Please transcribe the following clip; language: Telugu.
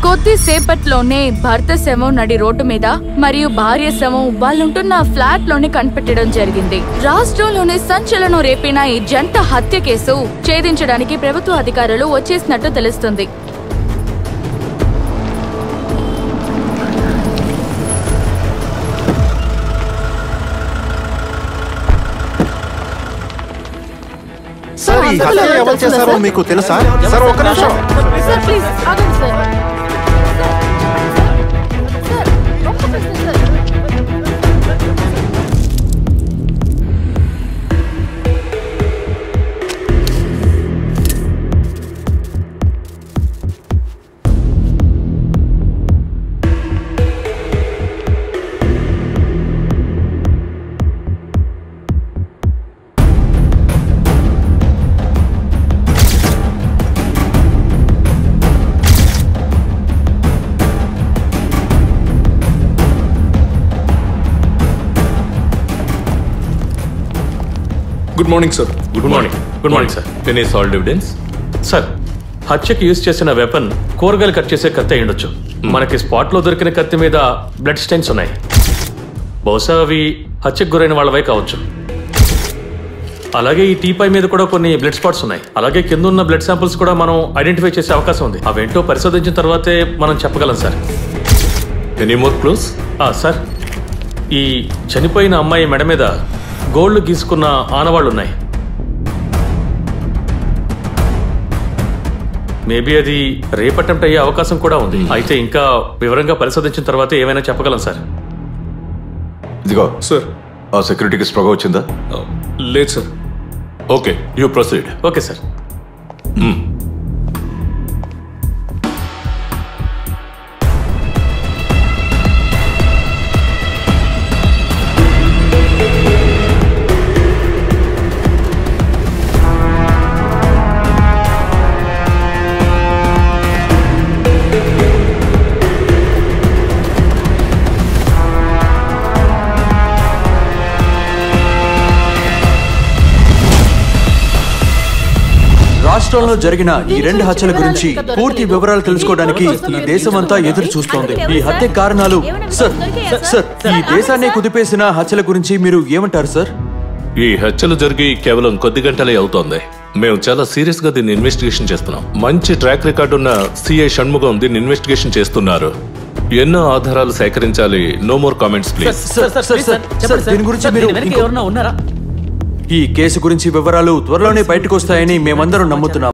కొద్దిసేపట్లోనే భర్త శవం నడి రోడ్డు మీద మరియు భార్య శవం వాళ్ళుంటున్న ఫ్లాట్ లోనే కనిపెట్టడం జరిగింది. రాష్ట్రంలోనే సంచలనం రేపిన ఈ జంట హత్య కేసు ఛేదించడానికి ప్రభుత్వ అధికారులు వచ్చేసినట్టు తెలుస్తుంది. సార్, ఈ హత్య ఎవరు చేశారో మీకు తెలుసా? సార్, ఒక్క నిమిషం. సార్ ప్లీజ్ ఆగండి sir. Good morning sir. Good morning sir. Any solid evidence? Sir, హత్యకి యూజ్ చేసిన వెపన్ కూరగాయలు కట్ చేసే కత్తి అయి ఉండొచ్చు. మనకి స్పాట్ లో దొరికిన కత్తి మీద బ్లడ్ స్టెయిన్స్ ఉన్నాయి. బహుశా అవి హత్యకు గురైన వాళ్ళవే కావచ్చు. అలాగే ఈ టీపై మీద కూడా కొన్ని బ్లడ్ స్పాట్స్ ఉన్నాయి. అలాగే కింద ఉన్న బ్లడ్ శాంపుల్స్ కూడా మనం ఐడెంటిఫై చేసే అవకాశం ఉంది. అవేంటో పరిశోధించిన తర్వాతే మనం చెప్పగలం sir. Any more close? Sir, ఈ చనిపోయిన అమ్మాయి మెడ మీద గోల్డ్ గీసుకున్న ఆనవాళ్లు ఉన్నాయి. మేబీ అది రేప్ అటెంప్ట్ అయ్యే అవకాశం కూడా ఉంది. అయితే ఇంకా వివరంగా పరిశోధించిన తర్వాత ఏమైనా చెప్పగలం సార్. ఇదిగో సార్, ఆ సెక్యూరిటీకి స్పృహ వచ్చిందా? లేదు sir. Okay, you proceed. Okay sir. రాష్ట్రంలో జరిగిన ఈ రెండు హత్యల గురించి పూర్తి వివరాలు తెలుసుకోవడానికి ఈ దేశమంతా ఎదురు చూస్తోంది. ఈ హత్య కారణాలు సార్, ఈ దేశాన్ని కుదిపేసిన హత్యల గురించి మీరు ఏమంటారు సార్? ఈ హత్యలు జరిగి కేవలం కొద్ది గంటలే అవుతోంది. మేము చాలా సీరియస్ గా దీన్ని ఇన్వెస్టిగేషన్ చేస్తున్నాం. మంచి ట్రాక్ రికార్డు ఉన్న సిఐ షణ్ముగం దీన్ని ఇన్వెస్టిగేషన్ చేస్తున్నారు. ఎన్నో ఆధారాలు సేకరించాలి. No more comments please. దీని గురించి మీరు ఈ కేసు గురించి వివరాలు త్వరలోనే బయటకు వస్తాయని మేమందరం నమ్ముతున్నాం.